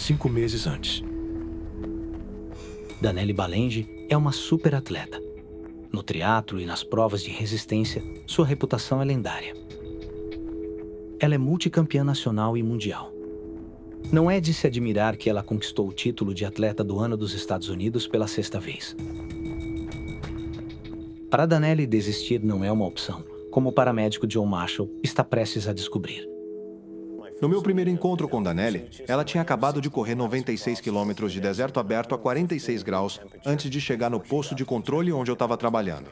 5 meses antes. Danelli Balenge é uma super atleta. No triatlo e nas provas de resistência, sua reputação é lendária. Ela é multicampeã nacional e mundial. Não é de se admirar que ela conquistou o título de atleta do ano dos Estados Unidos pela 6ª vez. Para Danelli, desistir não é uma opção, como o paramédico John Marshall está prestes a descobrir. No meu primeiro encontro com Danelli, ela tinha acabado de correr 96 quilômetros de deserto aberto a 46 graus antes de chegar no posto de controle onde eu estava trabalhando.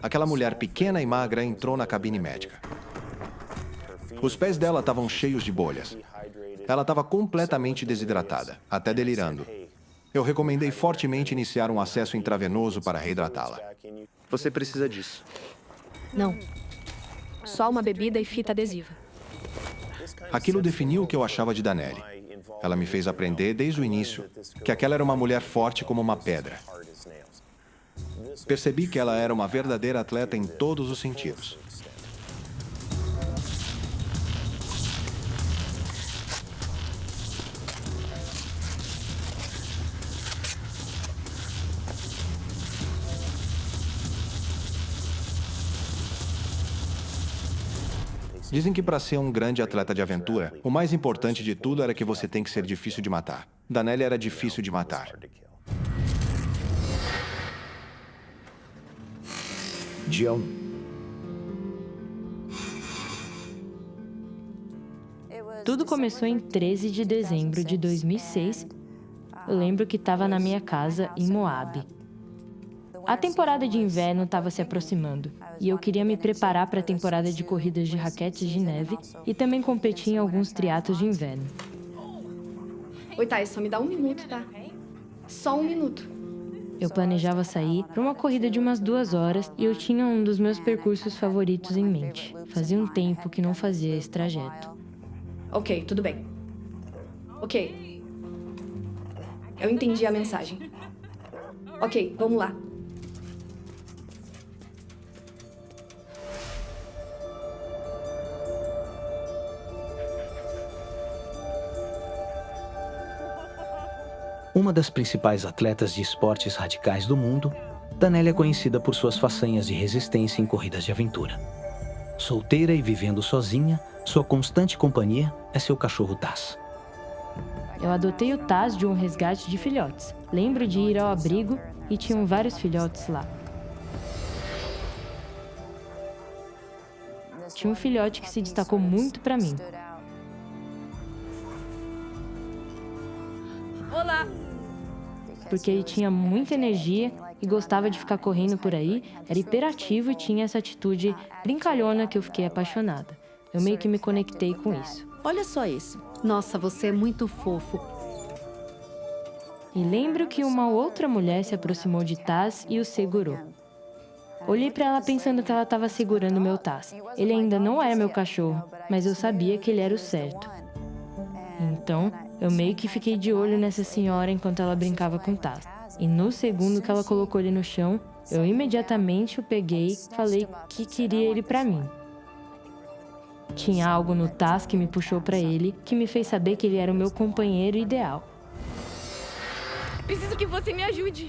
Aquela mulher pequena e magra entrou na cabine médica. Os pés dela estavam cheios de bolhas. Ela estava completamente desidratada, até delirando. Eu recomendei fortemente iniciar um acesso intravenoso para reidratá-la. Você precisa disso. Não. Só uma bebida e fita adesiva. Aquilo definiu o que eu achava de Danelli. Ela me fez aprender desde o início que aquela era uma mulher forte como uma pedra. Percebi que ela era uma verdadeira atleta em todos os sentidos. Dizem que para ser um grande atleta de aventura, o mais importante de tudo era que você tem que ser difícil de matar. Danelli era difícil de matar. Dia 1. Tudo começou em 13 de dezembro de 2006. Eu lembro que estava na minha casa em Moab. A temporada de inverno estava se aproximando e eu queria me preparar para a temporada de corridas de raquetes de neve e também competir em alguns triatlos de inverno. Oi, Thais, só me dá um minuto, tá? Só um minuto. Eu planejava sair para uma corrida de umas 2 horas e eu tinha um dos meus percursos favoritos em mente. Fazia um tempo que não fazia esse trajeto. Ok, tudo bem. Ok. Eu entendi a mensagem. Ok, vamos lá. Uma das principais atletas de esportes radicais do mundo, Danelli é conhecida por suas façanhas de resistência em corridas de aventura. Solteira e vivendo sozinha, sua constante companhia é seu cachorro Taz. Eu adotei o Taz de um resgate de filhotes. Lembro de ir ao abrigo e tinham vários filhotes lá. Tinha um filhote que se destacou muito para mim. Olá! Porque ele tinha muita energia e gostava de ficar correndo por aí, era hiperativo e tinha essa atitude brincalhona que eu fiquei apaixonada. Eu meio que me conectei com isso. Olha só isso. Nossa, você é muito fofo. E lembro que uma outra mulher se aproximou de Taz e o segurou. Olhei para ela pensando que ela estava segurando meu Taz. Ele ainda não era meu cachorro, mas eu sabia que ele era o certo. Então, eu meio que fiquei de olho nessa senhora enquanto ela brincava com Taz. E no segundo que ela colocou ele no chão, eu imediatamente o peguei e falei que queria ele para mim. Tinha algo no Taz que me puxou para ele, que me fez saber que ele era o meu companheiro ideal. Preciso que você me ajude.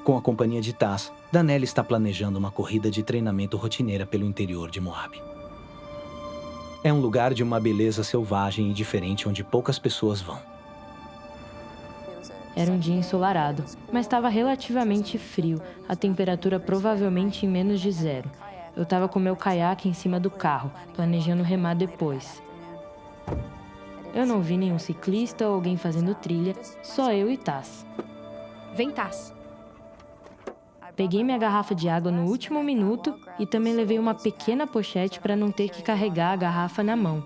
Com a companhia de Taz, Danelli está planejando uma corrida de treinamento rotineira pelo interior de Moab. É um lugar de uma beleza selvagem e diferente onde poucas pessoas vão. Era um dia ensolarado, mas estava relativamente frio, a temperatura provavelmente em menos de 0. Eu estava com meu caiaque em cima do carro, planejando remar depois. Eu não vi nenhum ciclista ou alguém fazendo trilha, só eu e Taz. Vem, Taz. Peguei minha garrafa de água no último minuto e também levei uma pequena pochete para não ter que carregar a garrafa na mão.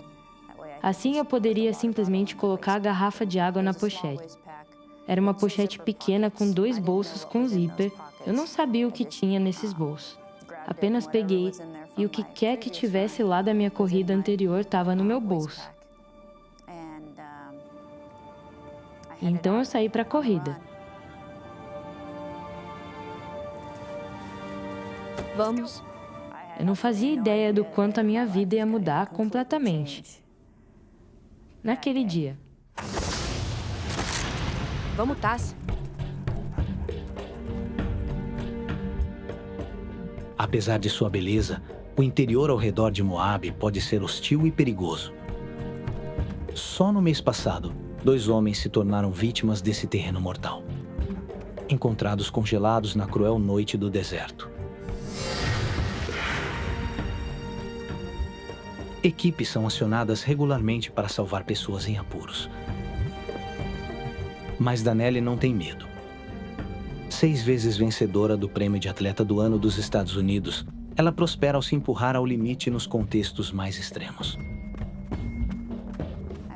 Assim eu poderia simplesmente colocar a garrafa de água na pochete. Era uma pochete pequena com 2 bolsos com zíper. Eu não sabia o que tinha nesses bolsos. Apenas peguei e o que quer que tivesse lá da minha corrida anterior estava no meu bolso. Então eu saí para a corrida. Vamos. Eu não fazia ideia do quanto a minha vida ia mudar completamente. Naquele dia. Vamos, Taz. Apesar de sua beleza, o interior ao redor de Moabe pode ser hostil e perigoso. Só no mês passado, 2 homens se tornaram vítimas desse terreno mortal, encontrados congelados na cruel noite do deserto. Equipes são acionadas regularmente para salvar pessoas em apuros. Mas Danelli não tem medo. 6 vezes vencedora do Prêmio de Atleta do Ano dos Estados Unidos, ela prospera ao se empurrar ao limite nos contextos mais extremos.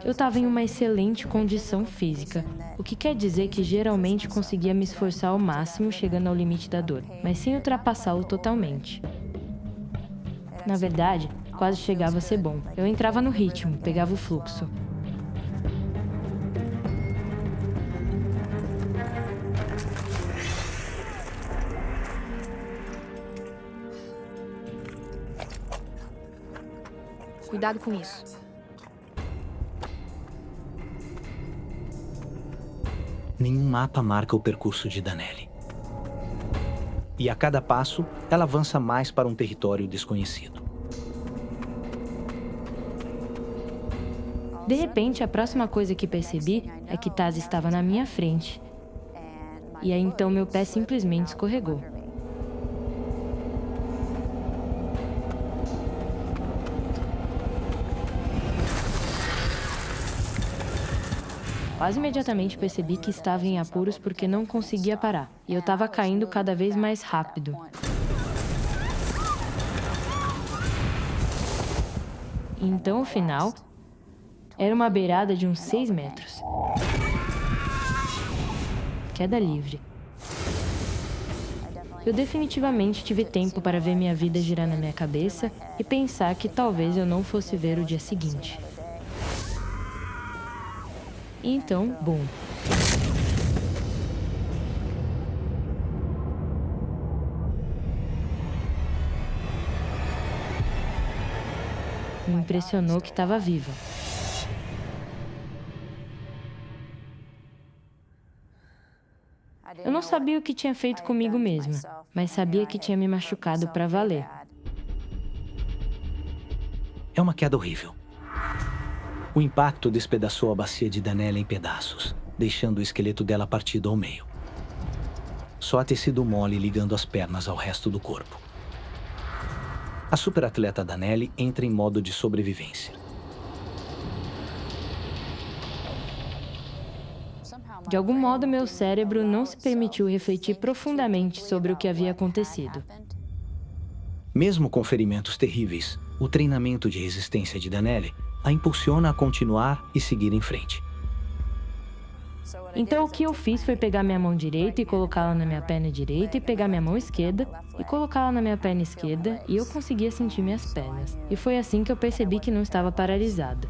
Eu estava em uma excelente condição física, o que quer dizer que geralmente conseguia me esforçar ao máximo chegando ao limite da dor, mas sem ultrapassá-lo totalmente. Na verdade, quase chegava a ser bom. Eu entrava no ritmo, pegava o fluxo. Cuidado com isso. Nenhum mapa marca o percurso de Danelli. E a cada passo, ela avança mais para um território desconhecido. De repente, a próxima coisa que percebi é que Taz estava na minha frente. E aí então meu pé simplesmente escorregou. Quase imediatamente percebi que estava em apuros porque não conseguia parar. E eu estava caindo cada vez mais rápido. Então, o final era uma beirada de uns 6 metros. Queda livre. Eu definitivamente tive tempo para ver minha vida girar na minha cabeça e pensar que talvez eu não fosse ver o dia seguinte. E então, bum. Me impressionou que estava viva. Eu não sabia o que tinha feito comigo mesma, mas sabia que tinha me machucado para valer. É uma queda horrível. O impacto despedaçou a bacia de Danelli em pedaços, deixando o esqueleto dela partido ao meio. Só há tecido mole ligando as pernas ao resto do corpo. A superatleta Danelli entra em modo de sobrevivência. De algum modo, meu cérebro não se permitiu refletir profundamente sobre o que havia acontecido. Mesmo com ferimentos terríveis, o treinamento de resistência de Danelli a impulsiona a continuar e seguir em frente. Então, o que eu fiz foi pegar minha mão direita e colocá-la na minha perna direita e pegar minha mão esquerda e colocá-la na minha perna esquerda e eu conseguia sentir minhas pernas. E foi assim que eu percebi que não estava paralisada.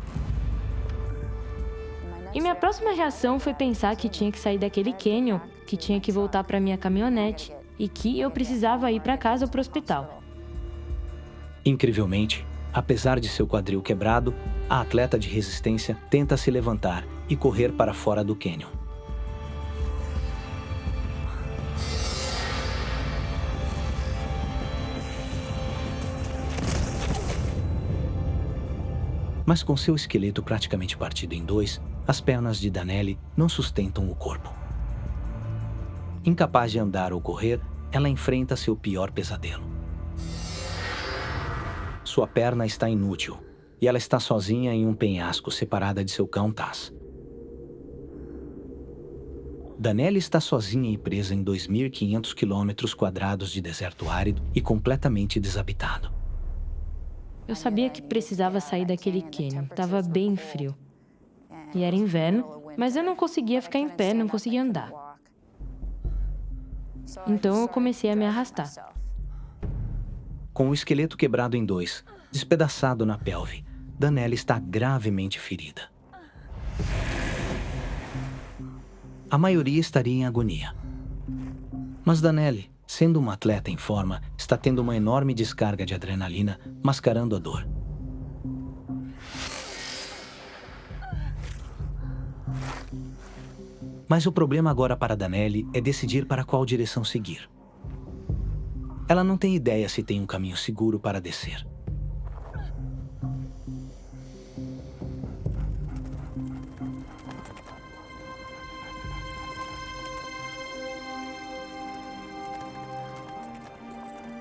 E minha próxima reação foi pensar que tinha que sair daquele canyon, que tinha que voltar para minha caminhonete e que eu precisava ir para casa ou para o hospital. Incrivelmente, apesar de seu quadril quebrado, a atleta de resistência tenta se levantar e correr para fora do cânion. Mas com seu esqueleto praticamente partido em 2, as pernas de Danelli não sustentam o corpo. Incapaz de andar ou correr, ela enfrenta seu pior pesadelo. Sua perna está inútil e ela está sozinha em um penhasco separada de seu cão Taz. Danelli está sozinha e presa em 2.500 km² de deserto árido e completamente desabitado. Eu sabia que precisava sair daquele cânion. Estava bem frio. E era inverno, mas eu não conseguia ficar em pé, não conseguia andar. Então eu comecei a me arrastar. Com o esqueleto quebrado em 2, despedaçado na pelve, Danelli está gravemente ferida. A maioria estaria em agonia. Mas Danelli Sendo uma atleta em forma, está tendo uma enorme descarga de adrenalina, mascarando a dor. Mas o problema agora para Danelli é decidir para qual direção seguir. Ela não tem ideia se tem um caminho seguro para descer.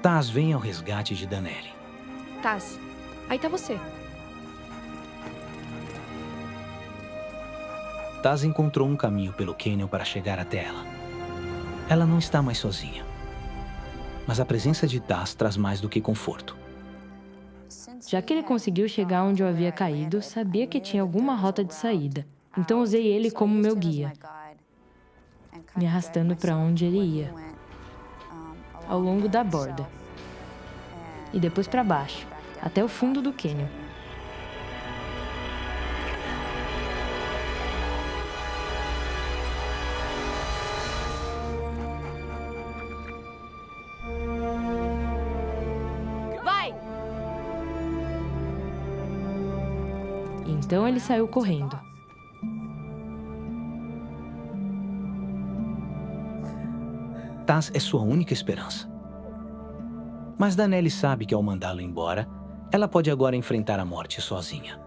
Taz vem ao resgate de Danelli. Taz, aí tá você. Taz encontrou um caminho pelo cânion para chegar até ela. Ela não está mais sozinha. Mas a presença de Taz traz mais do que conforto. Já que ele conseguiu chegar onde eu havia caído, sabia que tinha alguma rota de saída. Então usei ele como meu guia, me arrastando para onde ele ia, ao longo da borda. E depois para baixo, até o fundo do cânion. Vai! Então ele saiu correndo. Taz é sua única esperança. Mas Danelli sabe que ao mandá-lo embora, ela pode agora enfrentar a morte sozinha.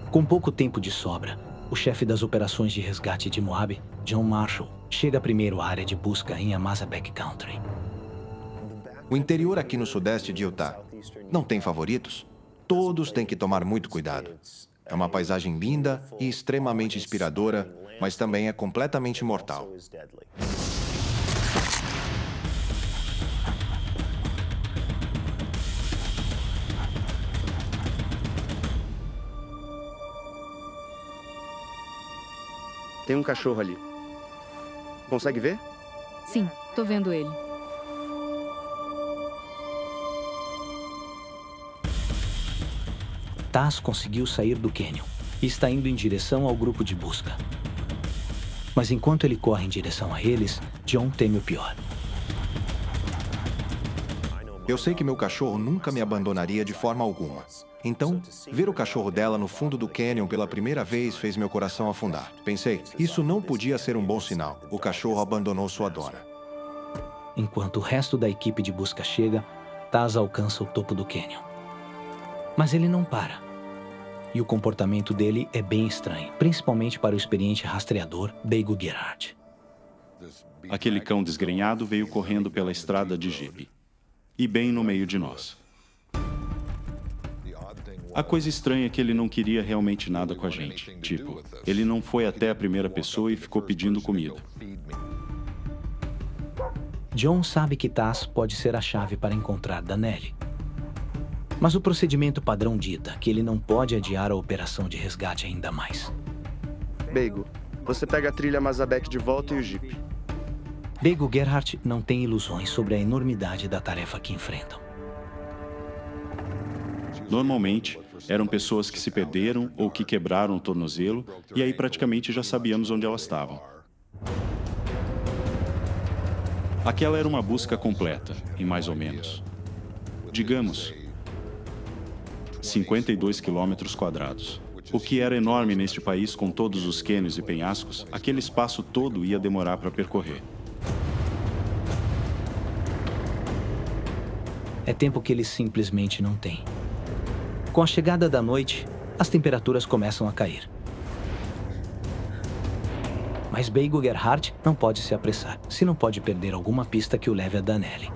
Com pouco tempo de sobra, o chefe das operações de resgate de Moab, John Marshall, chega primeiro à área de busca em Amasa Backcountry. O interior aqui no sudeste de Utah não tem favoritos? Todos têm que tomar muito cuidado. É uma paisagem linda e extremamente inspiradora, mas também é completamente mortal. Tem um cachorro ali. Consegue ver? Sim, tô vendo ele. Taz conseguiu sair do cânion e está indo em direção ao grupo de busca. Mas enquanto ele corre em direção a eles, John teme o pior. Eu sei que meu cachorro nunca me abandonaria de forma alguma. Então, ver o cachorro dela no fundo do cânion pela primeira vez fez meu coração afundar. Pensei, isso não podia ser um bom sinal. O cachorro abandonou sua dona. Enquanto o resto da equipe de busca chega, Taz alcança o topo do cânion. Mas ele não para. E o comportamento dele é bem estranho, principalmente para o experiente rastreador Beigo Gerhardt. Aquele cão desgrenhado veio correndo pela estrada de jipe. E bem no meio de nós. A coisa estranha é que ele não queria realmente nada com a gente. Tipo, ele não foi até a primeira pessoa e ficou pedindo comida. John sabe que Taz pode ser a chave para encontrar Danelli. Mas o procedimento padrão dita que ele não pode adiar a operação de resgate ainda mais. Beigo, você pega a trilha Mazabek de volta e o jipe. Beigo Gerhardt não tem ilusões sobre a enormidade da tarefa que enfrentam. Normalmente, eram pessoas que se perderam ou que quebraram o tornozelo, e aí praticamente já sabíamos onde elas estavam. Aquela era uma busca completa, em mais ou menos, digamos, 52 quilômetros quadrados. O que era enorme neste país com todos os cânions e penhascos, aquele espaço todo ia demorar para percorrer. É tempo que eles simplesmente não têm. Com a chegada da noite, as temperaturas começam a cair. Mas Beigo Gerhardt não pode se apressar, se não pode perder alguma pista que o leve a Danelli.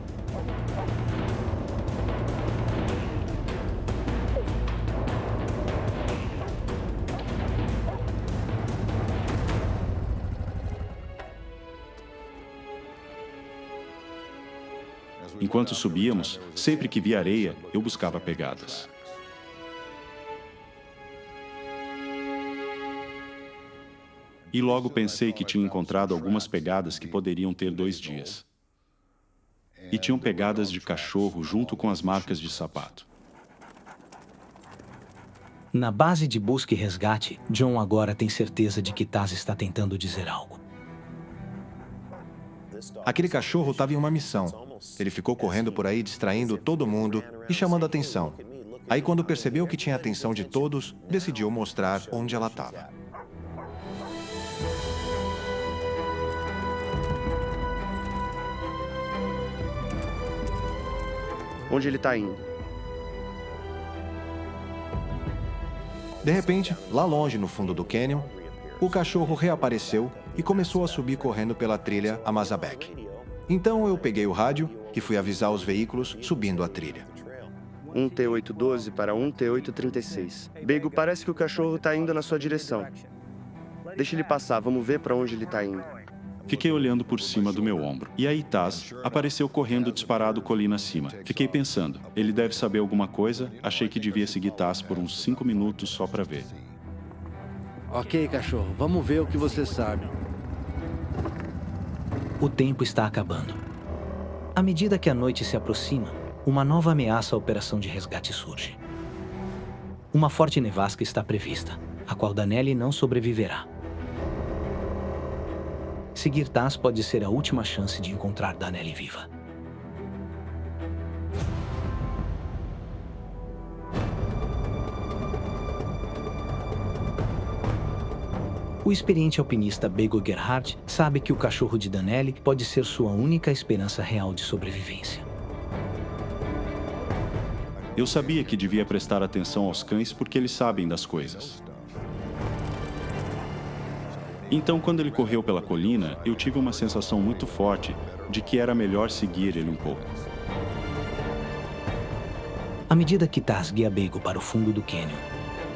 Enquanto subíamos, sempre que via areia, eu buscava pegadas. E logo pensei que tinha encontrado algumas pegadas que poderiam ter 2 dias. E tinham pegadas de cachorro junto com as marcas de sapato. Na base de busca e resgate, John agora tem certeza de que Taz está tentando dizer algo. Aquele cachorro estava em uma missão. Ele ficou correndo por aí distraindo todo mundo e chamando atenção. Aí, quando percebeu que tinha a atenção de todos, decidiu mostrar onde ela estava. Onde ele tá indo? De repente, lá longe no fundo do cânion, o cachorro reapareceu e começou a subir correndo pela trilha a Mazabek. Então eu peguei o rádio e fui avisar os veículos subindo a trilha. Um T812 para um T836. Beigo, parece que o cachorro tá indo na sua direção. Deixa ele passar, vamos ver para onde ele tá indo. Fiquei olhando por cima do meu ombro. E aí Taz apareceu correndo disparado colina acima. Fiquei pensando, ele deve saber alguma coisa. Achei que devia seguir Taz por uns 5 minutos só para ver. Ok, cachorro, vamos ver o que você sabe. O tempo está acabando. À medida que a noite se aproxima, uma nova ameaça à operação de resgate surge. Uma forte nevasca está prevista, a qual Danelli não sobreviverá. Seguir Taz pode ser a última chance de encontrar Danelli viva. O experiente alpinista Bego Gerhardt sabe que o cachorro de Danelli pode ser sua única esperança real de sobrevivência. Eu sabia que devia prestar atenção aos cães porque eles sabem das coisas. Então, quando ele correu pela colina, eu tive uma sensação muito forte de que era melhor seguir ele um pouco. À medida que Taz guia Bego para o fundo do cânion,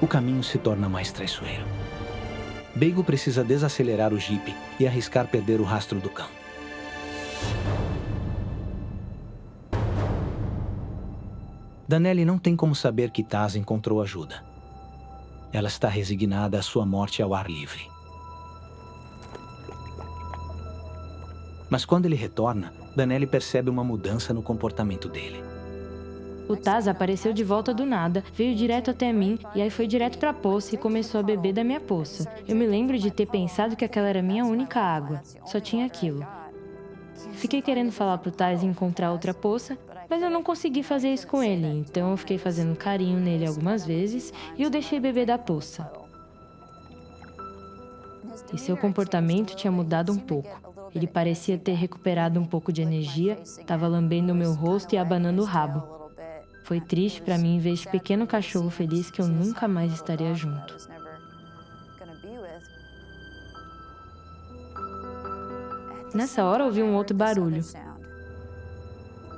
o caminho se torna mais traiçoeiro. Bego precisa desacelerar o jipe e arriscar perder o rastro do cão. Danelli não tem como saber que Taz encontrou ajuda. Ela está resignada à sua morte ao ar livre. Mas quando ele retorna, Danelli percebe uma mudança no comportamento dele. O Taz apareceu de volta do nada, veio direto até mim e aí foi direto pra poça e começou a beber da minha poça. Eu me lembro de ter pensado que aquela era a minha única água. Só tinha aquilo. Fiquei querendo falar pro Taz encontrar outra poça, mas eu não consegui fazer isso com ele. Então eu fiquei fazendo carinho nele algumas vezes e o deixei beber da poça. E seu comportamento tinha mudado um pouco. Ele parecia ter recuperado um pouco de energia, estava lambendo o meu rosto e abanando o rabo. Foi triste para mim ver esse pequeno cachorro feliz que eu nunca mais estaria junto. Nessa hora ouvi um outro barulho.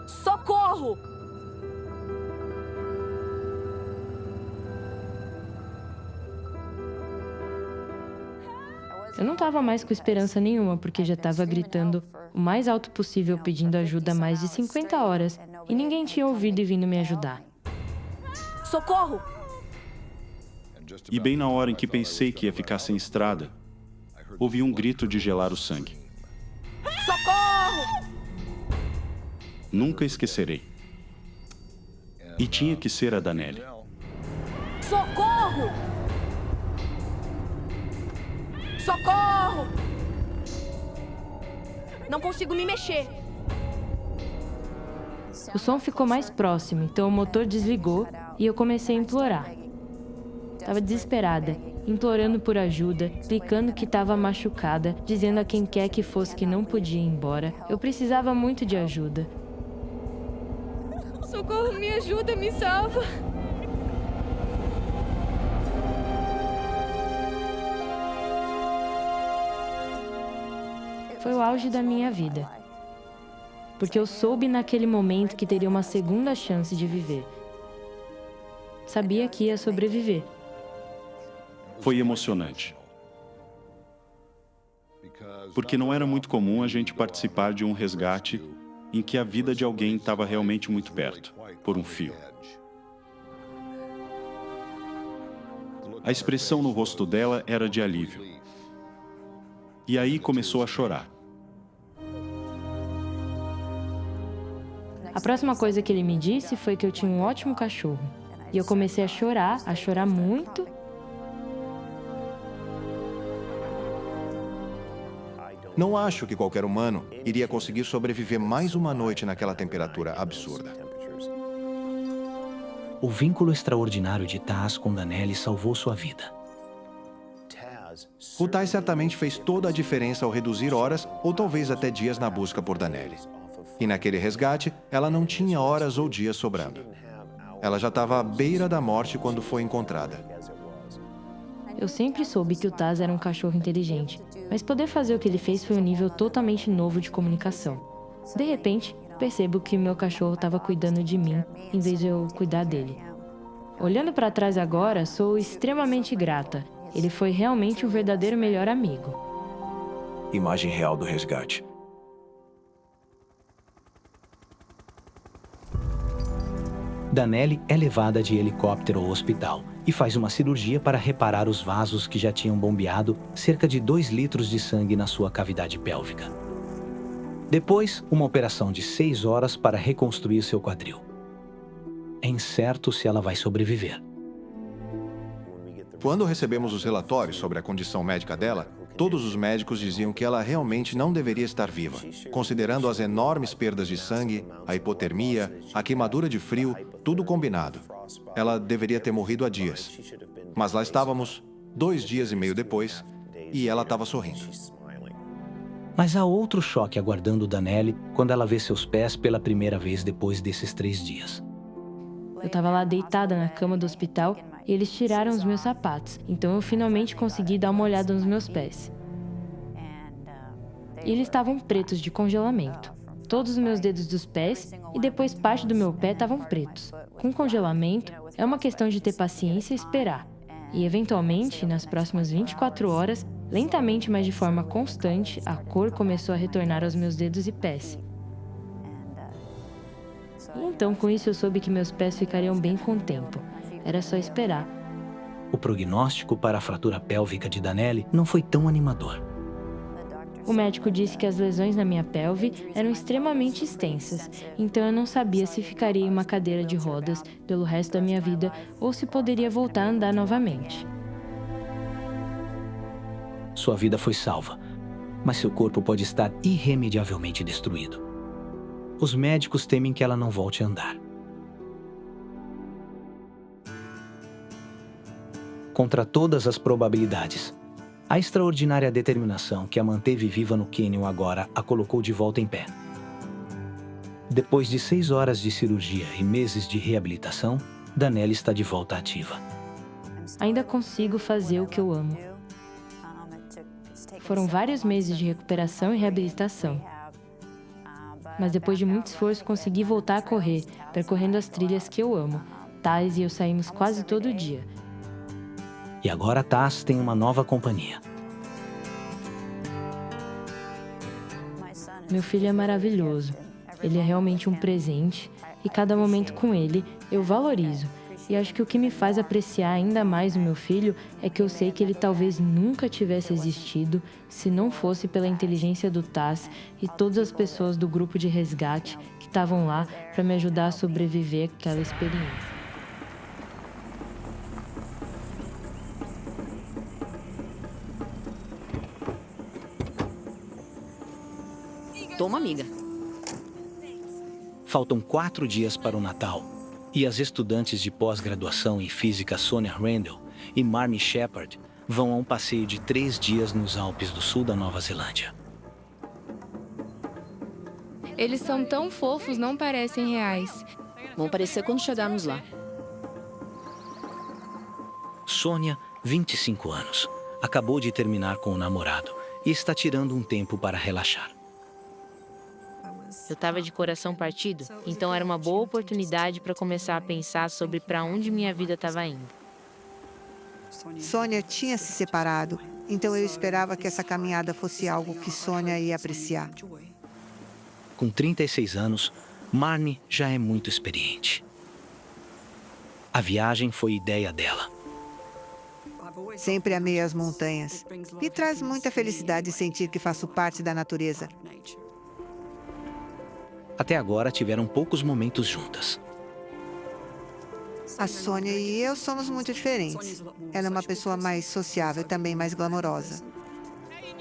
Socorro! Eu não estava mais com esperança nenhuma, porque já estava gritando o mais alto possível pedindo ajuda há mais de 50 horas e ninguém tinha ouvido e vindo me ajudar. Socorro! E bem na hora em que pensei que ia ficar sem estrada, ouvi um grito de gelar o sangue. Socorro! Nunca esquecerei. E tinha que ser a Danelli. Socorro! Socorro! Não consigo me mexer. O som ficou mais próximo, então o motor desligou e eu comecei a implorar. Estava desesperada, implorando por ajuda, explicando que estava machucada, dizendo a quem quer que fosse que não podia ir embora. Eu precisava muito de ajuda. Socorro, me ajuda, me salva. Foi o auge da minha vida. Porque eu soube naquele momento que teria uma segunda chance de viver. Sabia que ia sobreviver. Foi emocionante. Porque não era muito comum a gente participar de um resgate em que a vida de alguém estava realmente muito perto, por um fio. A expressão no rosto dela era de alívio. E aí começou a chorar. A próxima coisa que ele me disse foi que eu tinha um ótimo cachorro. E eu comecei a chorar muito. Não acho que qualquer humano iria conseguir sobreviver mais uma noite naquela temperatura absurda. O vínculo extraordinário de Taz com Danelli salvou sua vida. O Taz certamente fez toda a diferença ao reduzir horas ou talvez até dias na busca por Danelli. E naquele resgate, ela não tinha horas ou dias sobrando. Ela já estava à beira da morte quando foi encontrada. Eu sempre soube que o Taz era um cachorro inteligente, mas poder fazer o que ele fez foi um nível totalmente novo de comunicação. De repente, percebo que meu cachorro estava cuidando de mim, em vez de eu cuidar dele. Olhando para trás agora, sou extremamente grata. Ele foi realmente um verdadeiro melhor amigo. Imagem real do resgate. Danelli é levada de helicóptero ao hospital e faz uma cirurgia para reparar os vasos que já tinham bombeado cerca de 2 litros de sangue na sua cavidade pélvica. Depois, uma operação de 6 horas para reconstruir seu quadril. É incerto se ela vai sobreviver. Quando recebemos os relatórios sobre a condição médica dela, todos os médicos diziam que ela realmente não deveria estar viva, considerando as enormes perdas de sangue, a hipotermia, a queimadura de frio, tudo combinado. Ela deveria ter morrido há dias. Mas lá estávamos, 2 dias e meio depois, e ela estava sorrindo. Mas há outro choque aguardando Danelli quando ela vê seus pés pela primeira vez depois desses 3 dias. Eu estava lá deitada na cama do hospital e eles tiraram os meus sapatos, então eu finalmente consegui dar uma olhada nos meus pés. E eles estavam pretos de congelamento. Todos os meus dedos dos pés e depois parte do meu pé estavam pretos. Com congelamento, é uma questão de ter paciência e esperar. E eventualmente, nas próximas 24 horas, lentamente, mas de forma constante, a cor começou a retornar aos meus dedos e pés. E então, com isso, eu soube que meus pés ficariam bem com o tempo. Era só esperar. O prognóstico para a fratura pélvica de Danelli não foi tão animador. O médico disse que as lesões na minha pelve eram extremamente extensas, então eu não sabia se ficaria em uma cadeira de rodas pelo resto da minha vida ou se poderia voltar a andar novamente. Sua vida foi salva, mas seu corpo pode estar irremediavelmente destruído. Os médicos temem que ela não volte a andar. Contra todas as probabilidades, a extraordinária determinação que a manteve viva no cânion agora a colocou de volta em pé. Depois de 6 horas de cirurgia e meses de reabilitação, Danelli está de volta ativa. Ainda consigo fazer o que eu amo. Foram vários meses de recuperação e reabilitação. Mas depois de muito esforço consegui voltar a correr, percorrendo as trilhas que eu amo. Taz e eu saímos quase todo dia. E agora Taz tem uma nova companhia. Meu filho é maravilhoso. Ele é realmente um presente e cada momento com ele eu valorizo. E acho que o que me faz apreciar ainda mais o meu filho é que eu sei que ele talvez nunca tivesse existido se não fosse pela inteligência do Taz e todas as pessoas do grupo de resgate que estavam lá para me ajudar a sobreviver àquela experiência. Toma, amiga. Faltam 4 dias para o Natal e as estudantes de pós-graduação em física Sonia Randall e Marnie Shepard vão a um passeio de 3 dias nos Alpes do sul da Nova Zelândia. Eles são tão fofos, não parecem reais. Vão parecer quando chegarmos lá. Sonia, 25 anos, acabou de terminar com o namorado e está tirando um tempo para relaxar. Eu estava de coração partido, então era uma boa oportunidade para começar a pensar sobre para onde minha vida estava indo. Sonia tinha se separado, então eu esperava que essa caminhada fosse algo que Sonia ia apreciar. Com 36 anos, Marnie já é muito experiente. A viagem foi ideia dela. Sempre amei as montanhas. Me traz muita felicidade sentir que faço parte da natureza. Até agora tiveram poucos momentos juntas. A Sônia e eu somos muito diferentes. Ela é uma pessoa mais sociável e também mais glamourosa.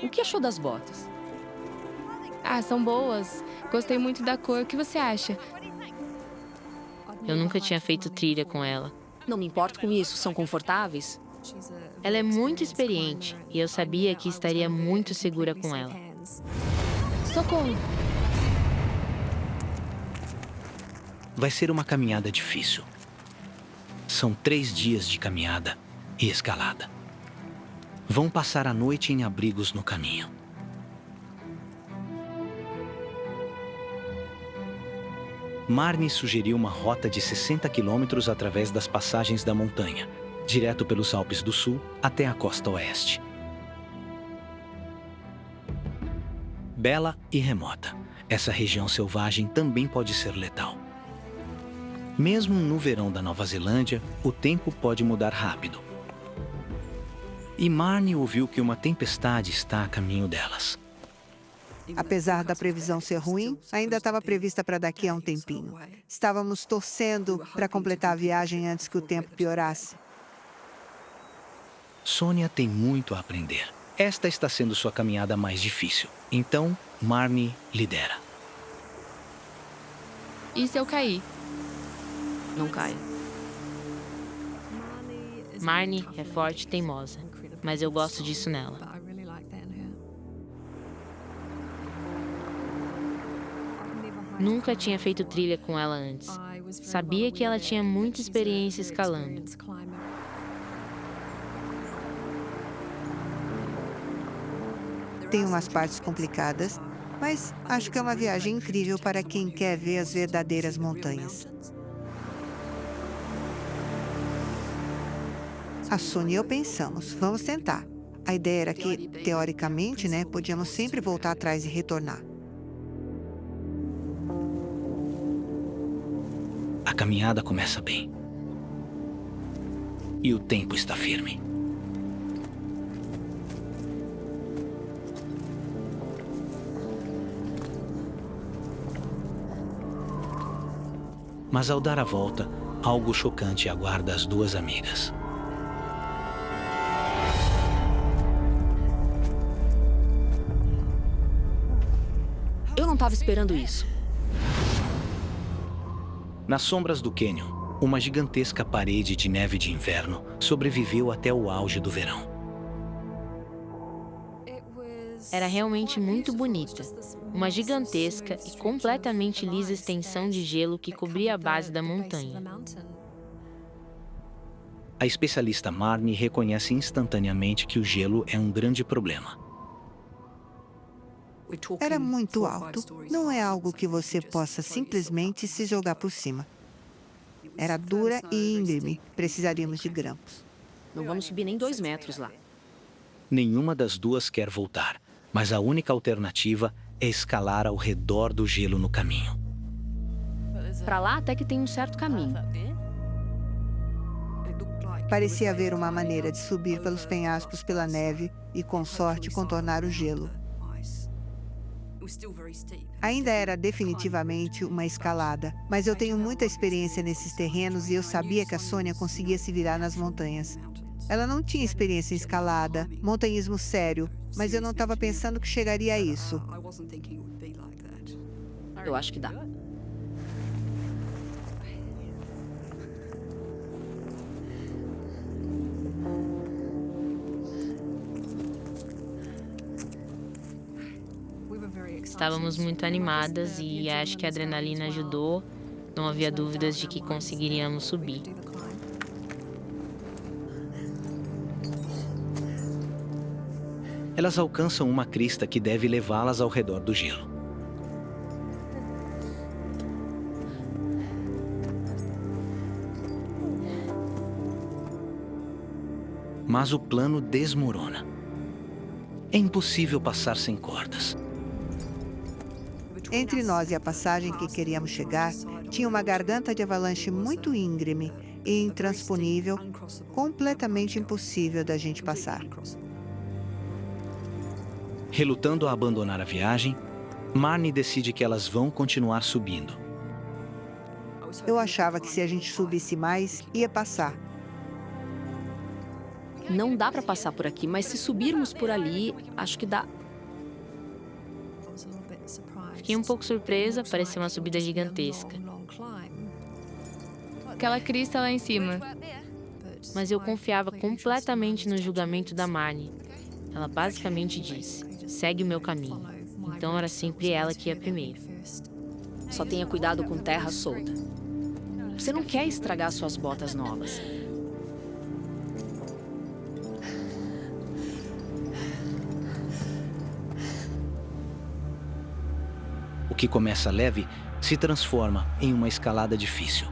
O que achou das botas? Ah, são boas. Gostei muito da cor. O que você acha? Eu nunca tinha feito trilha com ela. Não me importo com isso. São confortáveis? Ela é muito experiente e eu sabia que estaria muito segura com ela. Socorro! Vai ser uma caminhada difícil. São 3 dias de caminhada e escalada. Vão passar a noite em abrigos no caminho. Marnie sugeriu uma rota de 60 quilômetros através das passagens da montanha, direto pelos Alpes do Sul até a costa oeste. Bela e remota, essa região selvagem também pode ser letal. Mesmo no verão da Nova Zelândia, o tempo pode mudar rápido. E Marnie ouviu que uma tempestade está a caminho delas. Apesar da previsão ser ruim, ainda estava prevista para daqui a um tempinho. Estávamos torcendo para completar a viagem antes que o tempo piorasse. Sônia tem muito a aprender. Esta está sendo sua caminhada mais difícil. Então, Marnie lidera. E se eu cair? Não caio. Marnie é forte e teimosa, mas eu gosto disso nela. Nunca tinha feito trilha com ela antes. Sabia que ela tinha muita experiência escalando. Tem umas partes complicadas, mas acho que é uma viagem incrível para quem quer ver as verdadeiras montanhas. A Sônia e eu pensamos, vamos tentar. A ideia era que, teoricamente, podíamos sempre voltar atrás e retornar. A caminhada começa bem. E o tempo está firme. Mas ao dar a volta, algo chocante aguarda as duas amigas. Eu não estava esperando isso. Nas sombras do cânion, uma gigantesca parede de neve de inverno sobreviveu até o auge do verão. Era realmente muito bonita. Uma gigantesca e completamente lisa extensão de gelo que cobria a base da montanha. A especialista Marnie reconhece instantaneamente que o gelo é um grande problema. Era muito alto. Não é algo que você possa simplesmente se jogar por cima. Era dura e íngreme. Precisaríamos de grampos. Não vamos subir nem 2 metros lá. Nenhuma das duas quer voltar, mas a única alternativa é escalar ao redor do gelo no caminho. Para lá até que tem um certo caminho. Parecia haver uma maneira de subir pelos penhascos pela neve e, com sorte, contornar o gelo. Ainda era definitivamente uma escalada, mas eu tenho muita experiência nesses terrenos e eu sabia que a Sônia conseguia se virar nas montanhas. Ela não tinha experiência em escalada, montanhismo sério, mas eu não estava pensando que chegaria a isso. Eu acho que dá. Estávamos muito animadas e acho que a adrenalina ajudou. Não havia dúvidas de que conseguiríamos subir. Elas alcançam uma crista que deve levá-las ao redor do gelo. Mas o plano desmorona. É impossível passar sem cordas. Entre nós e a passagem que queríamos chegar, tinha uma garganta de avalanche muito íngreme e intransponível, completamente impossível da gente passar. Relutando a abandonar a viagem, Marnie decide que elas vão continuar subindo. Eu achava que se a gente subisse mais, ia passar. Não dá pra passar por aqui, mas se subirmos por ali, acho que dá. Fiquei um pouco surpresa, parecia uma subida gigantesca. Aquela crista lá em cima. Mas eu confiava completamente no julgamento da Marnie. Ela basicamente disse: segue o meu caminho. Então era sempre ela que ia primeiro. Só tenha cuidado com terra solta. Você não quer estragar suas botas novas. O que começa leve se transforma em uma escalada difícil.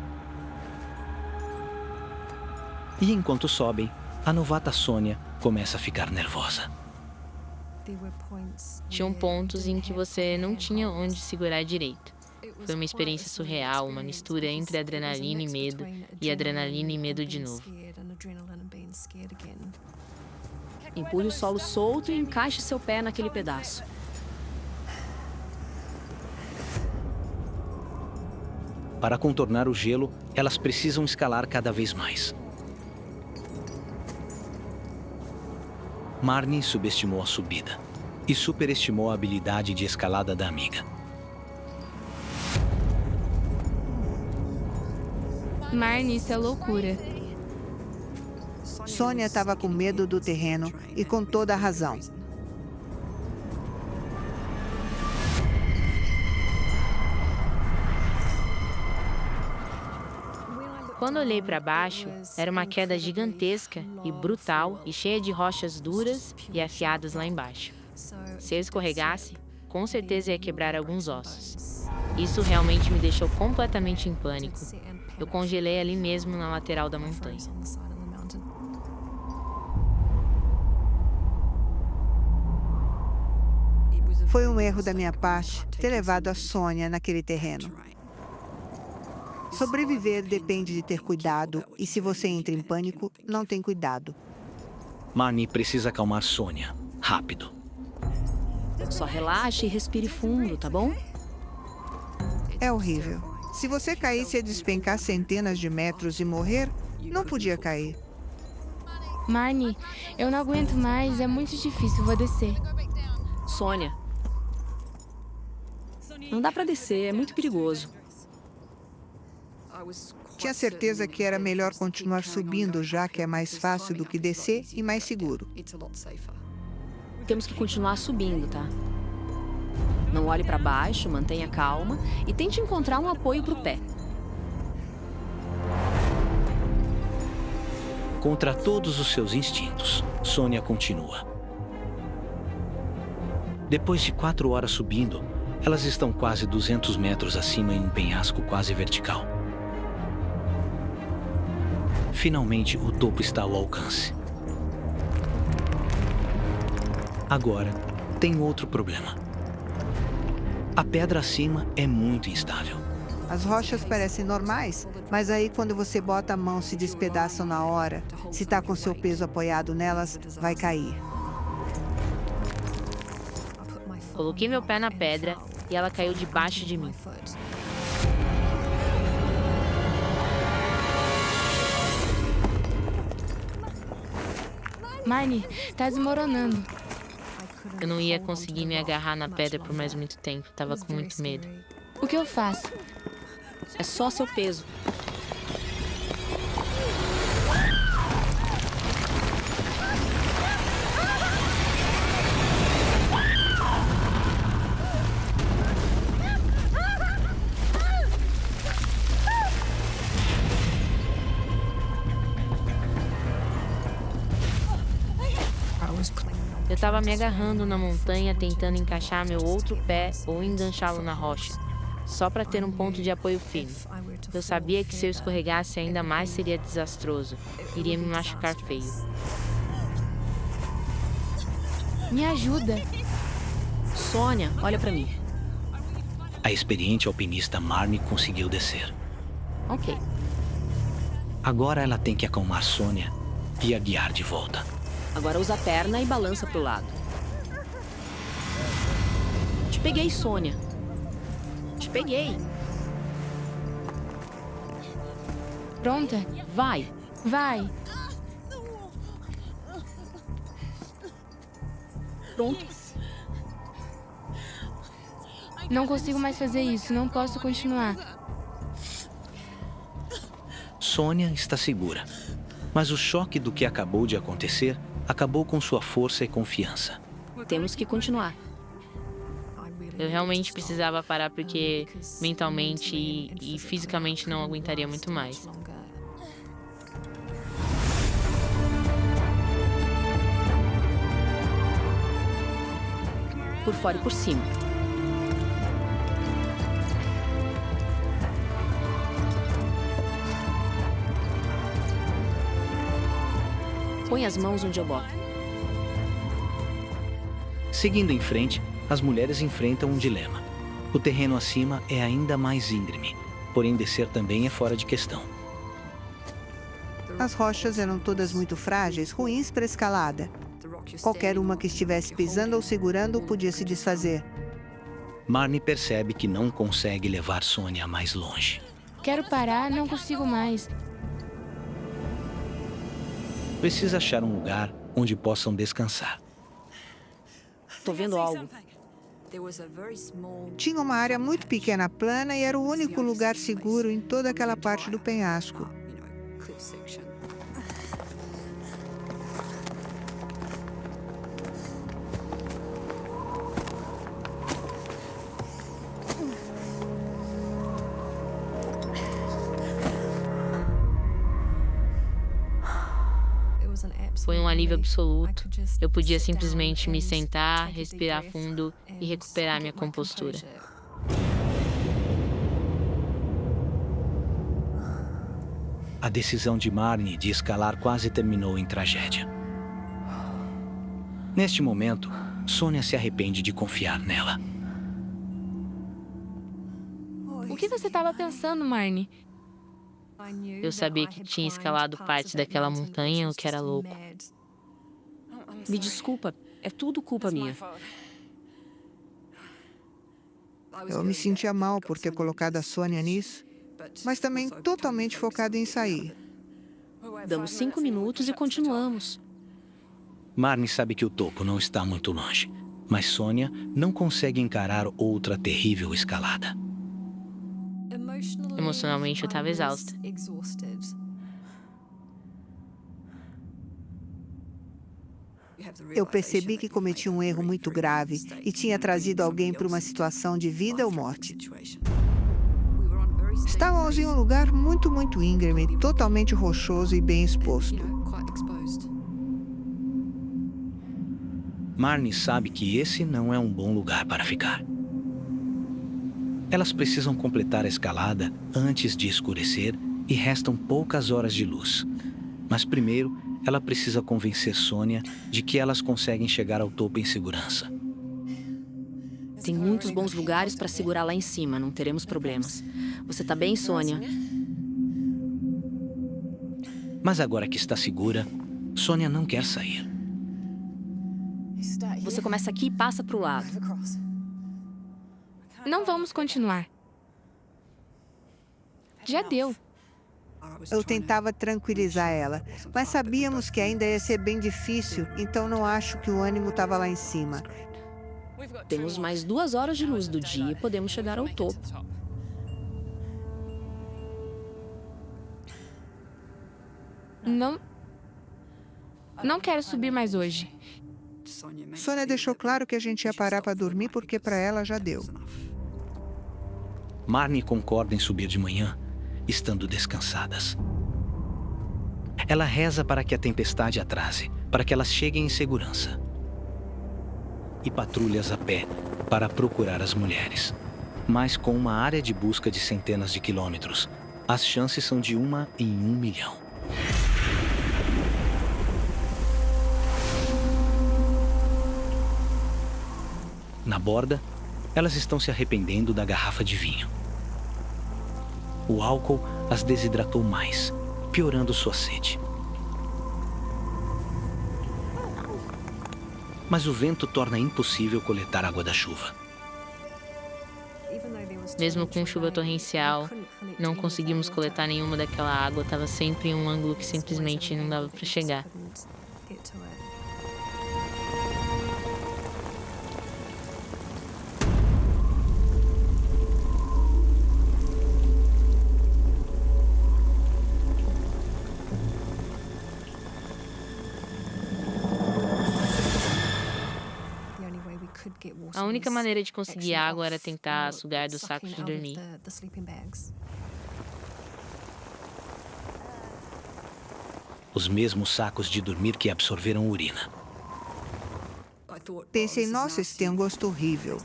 E enquanto sobem, a novata Sônia começa a ficar nervosa. Tinham pontos em que você não tinha onde segurar direito. Foi uma experiência surreal, uma mistura entre adrenalina e medo, e adrenalina e medo de novo. Empurre o solo solto e encaixe seu pé naquele pedaço. Para contornar o gelo, elas precisam escalar cada vez mais. Marnie subestimou a subida e superestimou a habilidade de escalada da amiga. Marnie, isso é loucura. Sônia estava com medo do terreno e com toda a razão. Quando olhei para baixo, era uma queda gigantesca e brutal e cheia de rochas duras e afiadas lá embaixo. Se eu escorregasse, com certeza ia quebrar alguns ossos. Isso realmente me deixou completamente em pânico. Eu congelei ali mesmo na lateral da montanha. Foi um erro da minha parte ter levado a Sônia naquele terreno. Sobreviver depende de ter cuidado, e se você entra em pânico, não tem cuidado. Marnie precisa acalmar Sônia, rápido. Só relaxe e respire fundo, tá bom? É horrível. Se você caísse e despencar centenas de metros e morrer, não podia cair. Marnie, eu não aguento mais, é muito difícil, vou descer. Sônia. Não dá pra descer, é muito perigoso. Tinha certeza que era melhor continuar subindo, já que é mais fácil do que descer e mais seguro. Temos que continuar subindo, tá? Não olhe pra baixo, mantenha calma e tente encontrar um apoio pro pé. Contra todos os seus instintos, Sônia continua. Depois de 4 horas subindo, elas estão quase 200 metros acima em um penhasco quase vertical. Finalmente, o topo está ao alcance. Agora, tem outro problema. A pedra acima é muito instável. As rochas parecem normais, mas aí quando você bota a mão se despedaçam na hora. Se está com seu peso apoiado nelas, vai cair. Coloquei meu pé na pedra e ela caiu debaixo de mim. Marnie, tá desmoronando. Eu não ia conseguir me agarrar na pedra por mais muito tempo. Tava com muito medo. O que eu faço? É só seu peso. Eu estava me agarrando na montanha, tentando encaixar meu outro pé ou enganchá-lo na rocha, só para ter um ponto de apoio firme. Eu sabia que se eu escorregasse ainda mais seria desastroso, iria me machucar feio. Me ajuda. Sônia, olha para mim. A experiente alpinista Marnie conseguiu descer. Ok. Agora ela tem que acalmar Sônia e a guiar de volta. Agora usa a perna e balança pro lado. Te peguei, Sônia. Te peguei. Pronta? Vai! Vai! Pronto. Não consigo mais fazer isso, não posso continuar. Sônia está segura, mas o choque do que acabou de acontecer acabou com sua força e confiança. Temos que continuar. Eu realmente precisava parar porque mentalmente e fisicamente não aguentaria muito mais. Por fora e por cima. Põe as mãos onde eu boto. Seguindo em frente, as mulheres enfrentam um dilema. O terreno acima é ainda mais íngreme, porém descer também é fora de questão. As rochas eram todas muito frágeis, ruins para escalada. Qualquer uma que estivesse pisando ou segurando podia se desfazer. Marnie percebe que não consegue levar Sônia mais longe. Quero parar, não consigo mais. Precisa achar um lugar onde possam descansar. Tô vendo algo. Tinha uma área muito pequena plana e era o único lugar seguro em toda aquela parte do penhasco. Foi um alívio absoluto. Eu podia simplesmente me sentar, respirar fundo e recuperar minha compostura. A decisão de Marnie de escalar quase terminou em tragédia. Neste momento, Sônia se arrepende de confiar nela. O que você estava pensando, Marnie? Eu sabia que tinha escalado parte daquela montanha, o que era louco. Me desculpa, é tudo culpa minha. Eu me sentia mal por ter colocado a Sônia nisso, mas também totalmente focado em sair. Damos 5 minutos e continuamos. Marnie sabe que o topo não está muito longe, mas Sônia não consegue encarar outra terrível escalada. Emocionalmente, eu estava exausta. Eu percebi que cometi um erro muito grave e tinha trazido alguém para uma situação de vida ou morte. Estávamos em um lugar muito íngreme, totalmente rochoso e bem exposto. Marnie sabe que esse não é um bom lugar para ficar. Elas precisam completar a escalada antes de escurecer e restam poucas horas de luz. Mas primeiro, ela precisa convencer Sônia de que elas conseguem chegar ao topo em segurança. Tem muitos bons lugares para segurar lá em cima, não teremos problemas. Você tá bem, Sônia? Mas agora que está segura, Sônia não quer sair. Você começa aqui e passa pro lado. Não vamos continuar. Já deu. Eu tentava tranquilizar ela, mas sabíamos que ainda ia ser bem difícil, então não acho que o ânimo estava lá em cima. Temos mais 2 horas de luz do dia e podemos chegar ao topo. Não quero subir mais hoje. Sônia deixou claro que a gente ia parar para dormir porque para ela já deu. Marnie concorda em subir de manhã, estando descansadas. Ela reza para que a tempestade atrase, para que elas cheguem em segurança. E patrulhas a pé para procurar as mulheres. Mas com uma área de busca de centenas de quilômetros, as chances são de 1 em 1 milhão. Na borda, elas estão se arrependendo da garrafa de vinho. O álcool as desidratou mais, piorando sua sede. Mas o vento torna impossível coletar água da chuva. Mesmo com chuva torrencial, não conseguimos coletar nenhuma daquela água. Estava sempre em um ângulo que simplesmente não dava para chegar. A única maneira de conseguir água era tentar sugar dos sacos de dormir. Os mesmos sacos de dormir que absorveram urina. Pensei, nossa, isso tem um gosto horrível.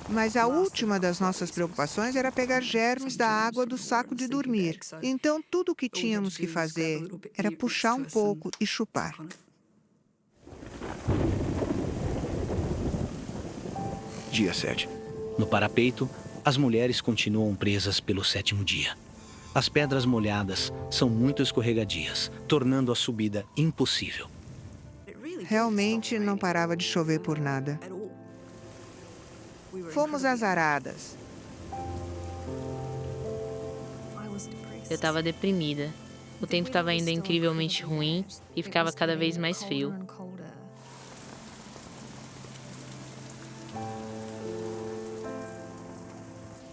Mas a última das nossas preocupações era pegar germes da água do saco de dormir. Então, tudo o que tínhamos que fazer era puxar um pouco e chupar. Dia 7. No parapeito, as mulheres continuam presas pelo 7º dia. As pedras molhadas são muito escorregadias, tornando a subida impossível. Realmente não parava de chover por nada. Fomos azaradas. Eu estava deprimida. O tempo estava ainda incrivelmente ruim e ficava cada vez mais frio.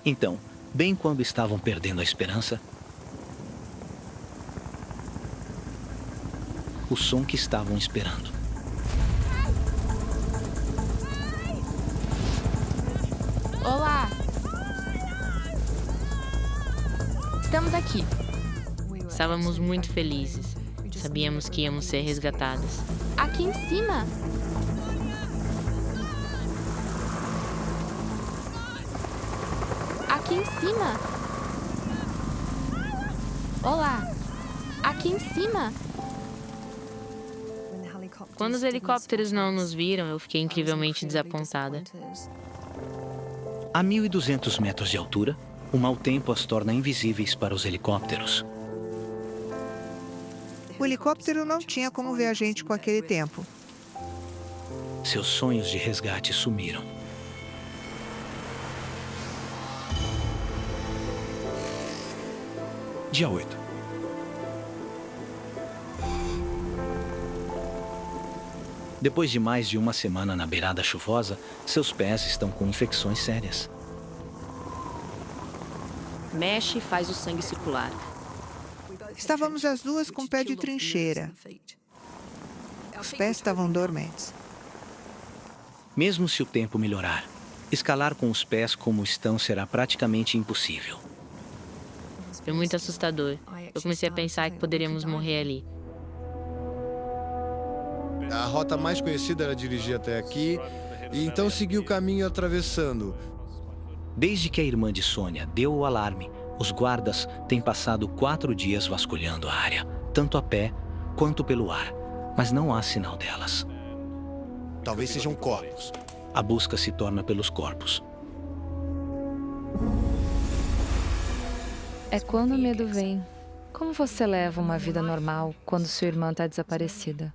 Então, bem quando estavam perdendo a esperança, o som que estavam esperando. Olá! Estamos aqui. Estávamos muito felizes. Sabíamos que íamos ser resgatadas. Aqui em cima. Aqui em cima. Olá. Aqui em cima. Quando os helicópteros não nos viram, eu fiquei incrivelmente desapontada. A 1.200 metros de altura, o mau tempo as torna invisíveis para os helicópteros. O helicóptero não tinha como ver a gente com aquele tempo. Seus sonhos de resgate sumiram. Dia 8. Depois de mais de uma semana na beirada chuvosa, seus pés estão com infecções sérias. Mexe e faz o sangue circular. Estávamos as duas com pé de trincheira. Os pés estavam dormentes. Mesmo se o tempo melhorar, escalar com os pés como estão será praticamente impossível. Foi muito assustador. Eu comecei a pensar que poderíamos morrer ali. A rota mais conhecida era dirigir até aqui, e então seguir o caminho atravessando. Desde que a irmã de Sônia deu o alarme, os guardas têm passado 4 dias vasculhando a área, tanto a pé quanto pelo ar, mas não há sinal delas. Talvez sejam corpos. A busca se torna pelos corpos. É quando o medo vem. Como você leva uma vida normal quando sua irmã está desaparecida?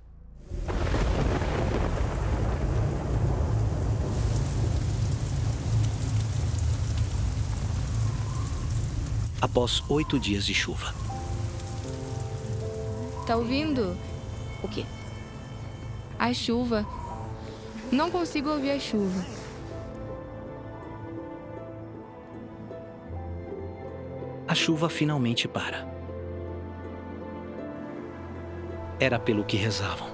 Após 8 dias de chuva. Tá ouvindo? O quê? A chuva. Não consigo ouvir a chuva. A chuva finalmente para. Era pelo que rezavam.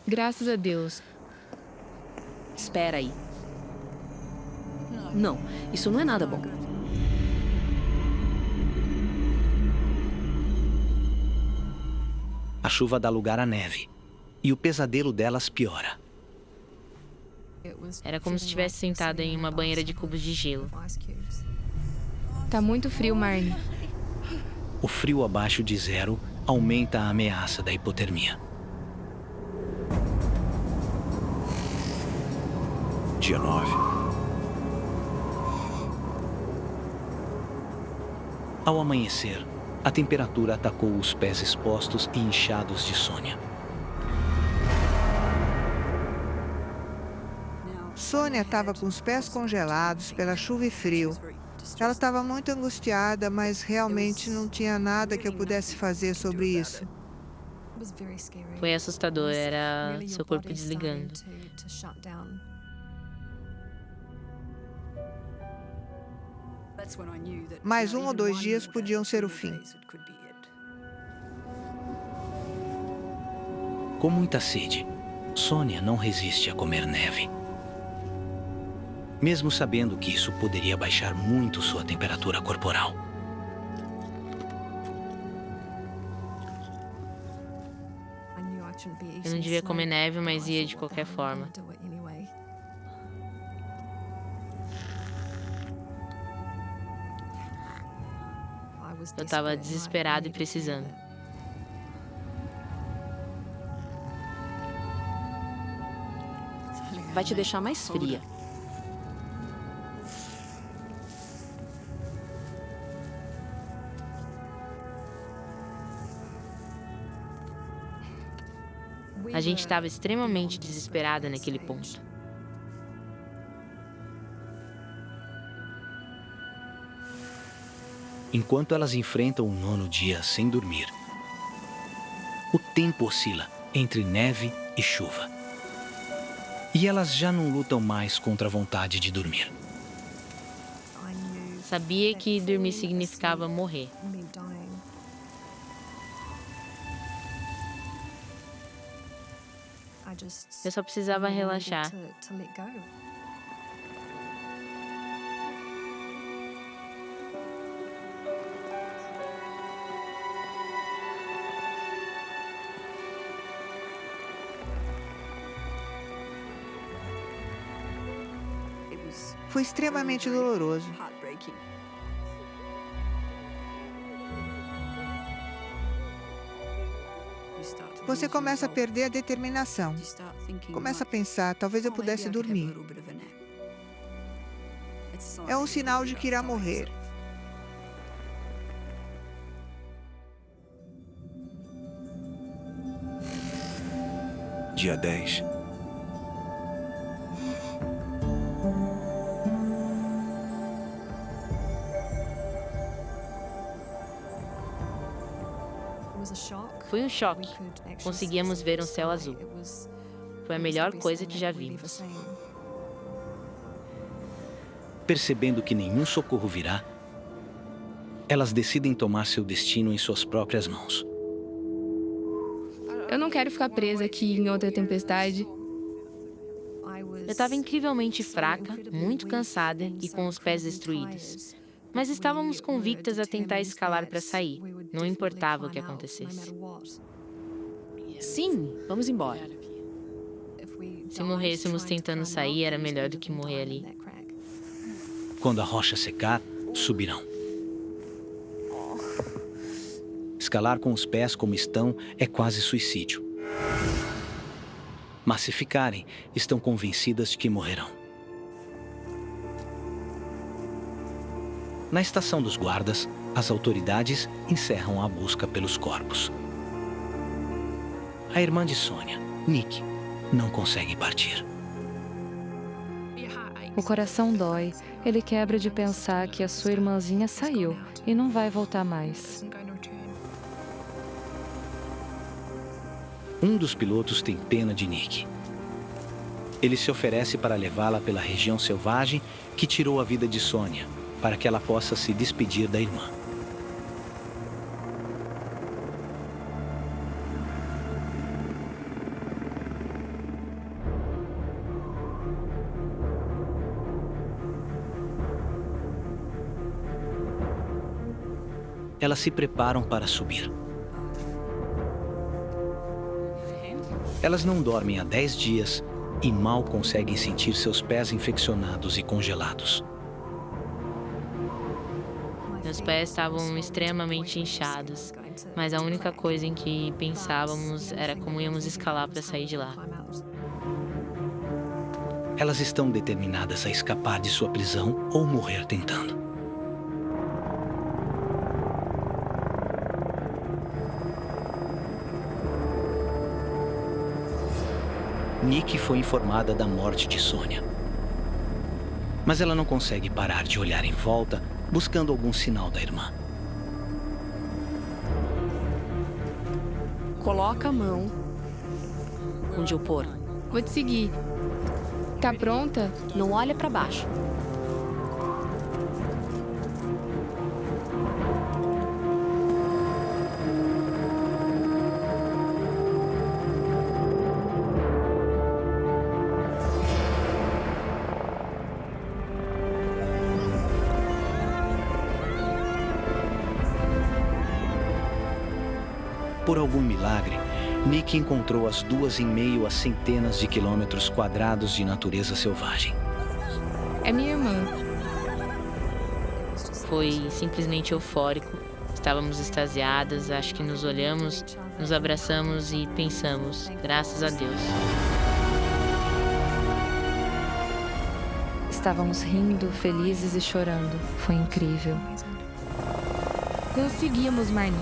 Graças a Deus. Espera aí. Não, isso não é nada bom. A chuva dá lugar à neve, e o pesadelo delas piora. Era como se estivesse sentada em uma banheira de cubos de gelo. Tá muito frio, Marnie. O frio abaixo de 0 aumenta a ameaça da hipotermia. Dia 9. Ao amanhecer, a temperatura atacou os pés expostos e inchados de Sônia. Sônia estava com os pés congelados pela chuva e frio. Ela estava muito angustiada, mas realmente não tinha nada que eu pudesse fazer sobre isso. Foi assustador, era seu corpo desligando. Mais 1 ou 2 dias podiam ser o fim. Com muita sede, Sônia não resiste a comer neve. Mesmo sabendo que isso poderia baixar muito sua temperatura corporal. Eu não devia comer neve, mas ia de qualquer forma. Eu estava desesperado e precisando. Vai te deixar mais fria. A gente estava extremamente desesperada naquele ponto. Enquanto elas enfrentam o 9º dia sem dormir, o tempo oscila entre neve e chuva. E elas já não lutam mais contra a vontade de dormir. Sabia que dormir significava morrer. Eu só precisava relaxar. Foi extremamente doloroso. Você começa a perder a determinação. Começa a pensar, talvez eu pudesse dormir. É um sinal de que irá morrer. Dia 10. Foi um choque. Conseguíamos ver um céu azul. Foi a melhor coisa que já vimos. Percebendo que nenhum socorro virá, elas decidem tomar seu destino em suas próprias mãos. Eu não quero ficar presa aqui em outra tempestade. Eu estava incrivelmente fraca, muito cansada e com os pés destruídos. Mas estávamos convictas a tentar escalar para sair. Não importava o que acontecesse. Sim, vamos embora. Se morrêssemos tentando sair, era melhor do que morrer ali. Quando a rocha secar, subirão. Escalar com os pés como estão é quase suicídio. Mas se ficarem, estão convencidas de que morrerão. Na estação dos guardas, as autoridades encerram a busca pelos corpos. A irmã de Sônia, Nick, não consegue partir. O coração dói. Ele quebra de pensar que a sua irmãzinha saiu e não vai voltar mais. Um dos pilotos tem pena de Nick. Ele se oferece para levá-la pela região selvagem que tirou a vida de Sônia, para que ela possa se despedir da irmã. Elas se preparam para subir. Elas não dormem há 10 dias e mal conseguem sentir seus pés infeccionados e congelados. Meus pés estavam extremamente inchados, mas a única coisa em que pensávamos era como íamos escalar para sair de lá. Elas estão determinadas a escapar de sua prisão ou morrer tentando. Nick foi informada da morte de Sônia. Mas ela não consegue parar de olhar em volta, buscando algum sinal da irmã. Coloca a mão onde eu pôr. Vou te seguir. Tá pronta? Não olha pra baixo. Por algum milagre, Nick encontrou as duas em meio a centenas de quilômetros quadrados de natureza selvagem. É minha irmã. Foi simplesmente eufórico. Estávamos extasiadas, acho que nos olhamos, nos abraçamos e pensamos, graças a Deus. Estávamos rindo, felizes e chorando. Foi incrível. Conseguimos, Marnie.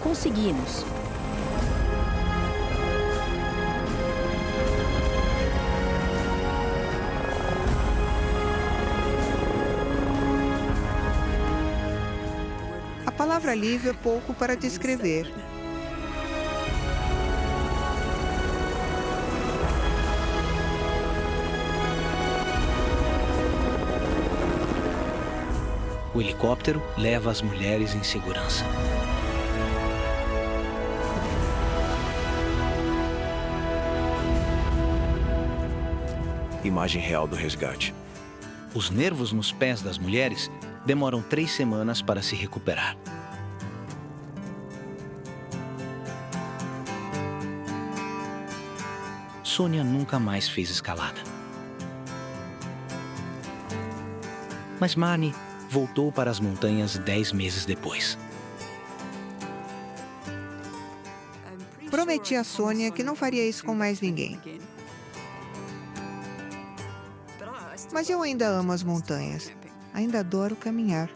Conseguimos. A palavra alívio é pouco para descrever. O helicóptero leva as mulheres em segurança. Imagem real do resgate. Os nervos nos pés das mulheres demoram 3 semanas para se recuperar. Sônia nunca mais fez escalada. Mas Marnie voltou para as montanhas 10 meses depois. Prometi a Sônia que não faria isso com mais ninguém. Mas eu ainda amo as montanhas. Ainda adoro caminhar.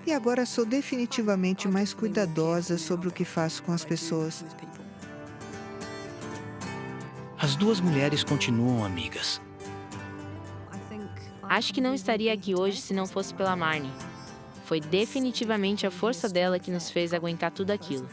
E agora sou definitivamente mais cuidadosa sobre o que faço com as pessoas. As duas mulheres continuam amigas. Acho que não estaria aqui hoje se não fosse pela Marnie. Foi definitivamente a força dela que nos fez aguentar tudo aquilo.